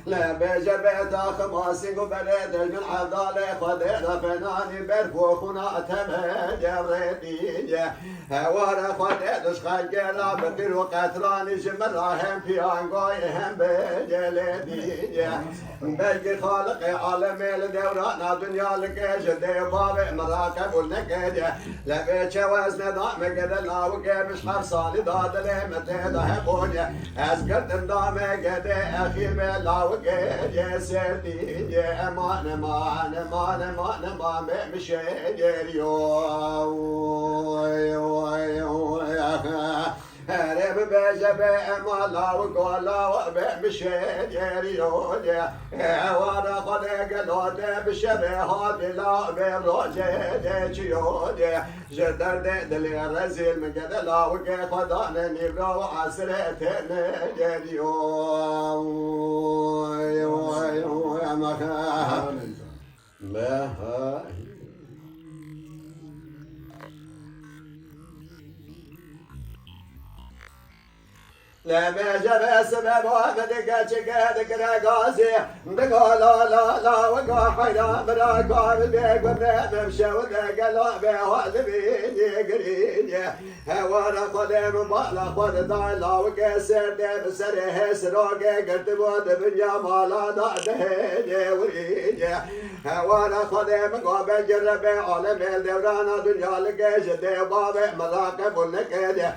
لا بجبت خماسي وبرد من حضالي خدير فناني برفوخنا تمه جبريتي هوارا خدير شخال جرا بقير وقتراني جمراهم في عنقايهم بجلدي بلقي خالق عالمي لدورانا دنيا لك جدي بابي مراكب ولنكدي لا بيت شواز نظام قد لاوكي مش حرصالي ضاد لي متهده بوني أزقد نظام قد أخير بلاوكي يا سيدي يا امان امان امان امان امان مشي يريو هرب بجب مالا وقالا وبمشي يريو وانا خلق لود بشبه هادي لا بروجي جيود جدر دلي رزيل من قد لا وقي خدانا نبرو عسرتين يريو ما لا بجب سبب وفدك شكادك رقاسي دقا لا لا لا وقا حينا براقا بالبيق وبنام مشي ودق لا بيهاد بيني قريني وانا خدي من بالا خد دايلا وقا سردي بسره سروقي قلت بود بنيا مالا دادهيني وريني وانا خدي من قابل جربي عالم الدورانا دنيا لقي جدي بابي مراقب ولنكيدي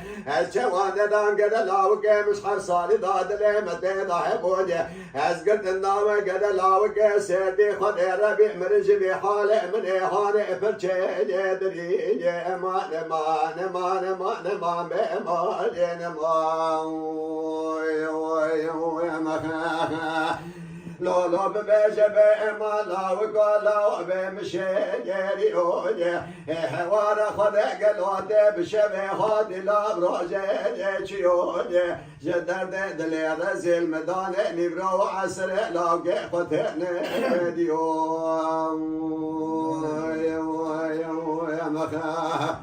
الشوان دان قد لا وقا مش حرصالي ضاد لي متى ضاحبوني أزقد النام قد لاوك سيدي خدي ربيع مرج بحالي من إيهاني فرشيني دريني امان امان امان امان امان امان لو لو ببجب مالا وقالا بمشي يريوني حوار خدق الواتي بشبه هادي لا بروجي جيوني جدر دلي رزيل مداني نبرو عسر لاقي ختني ديوم يا مخا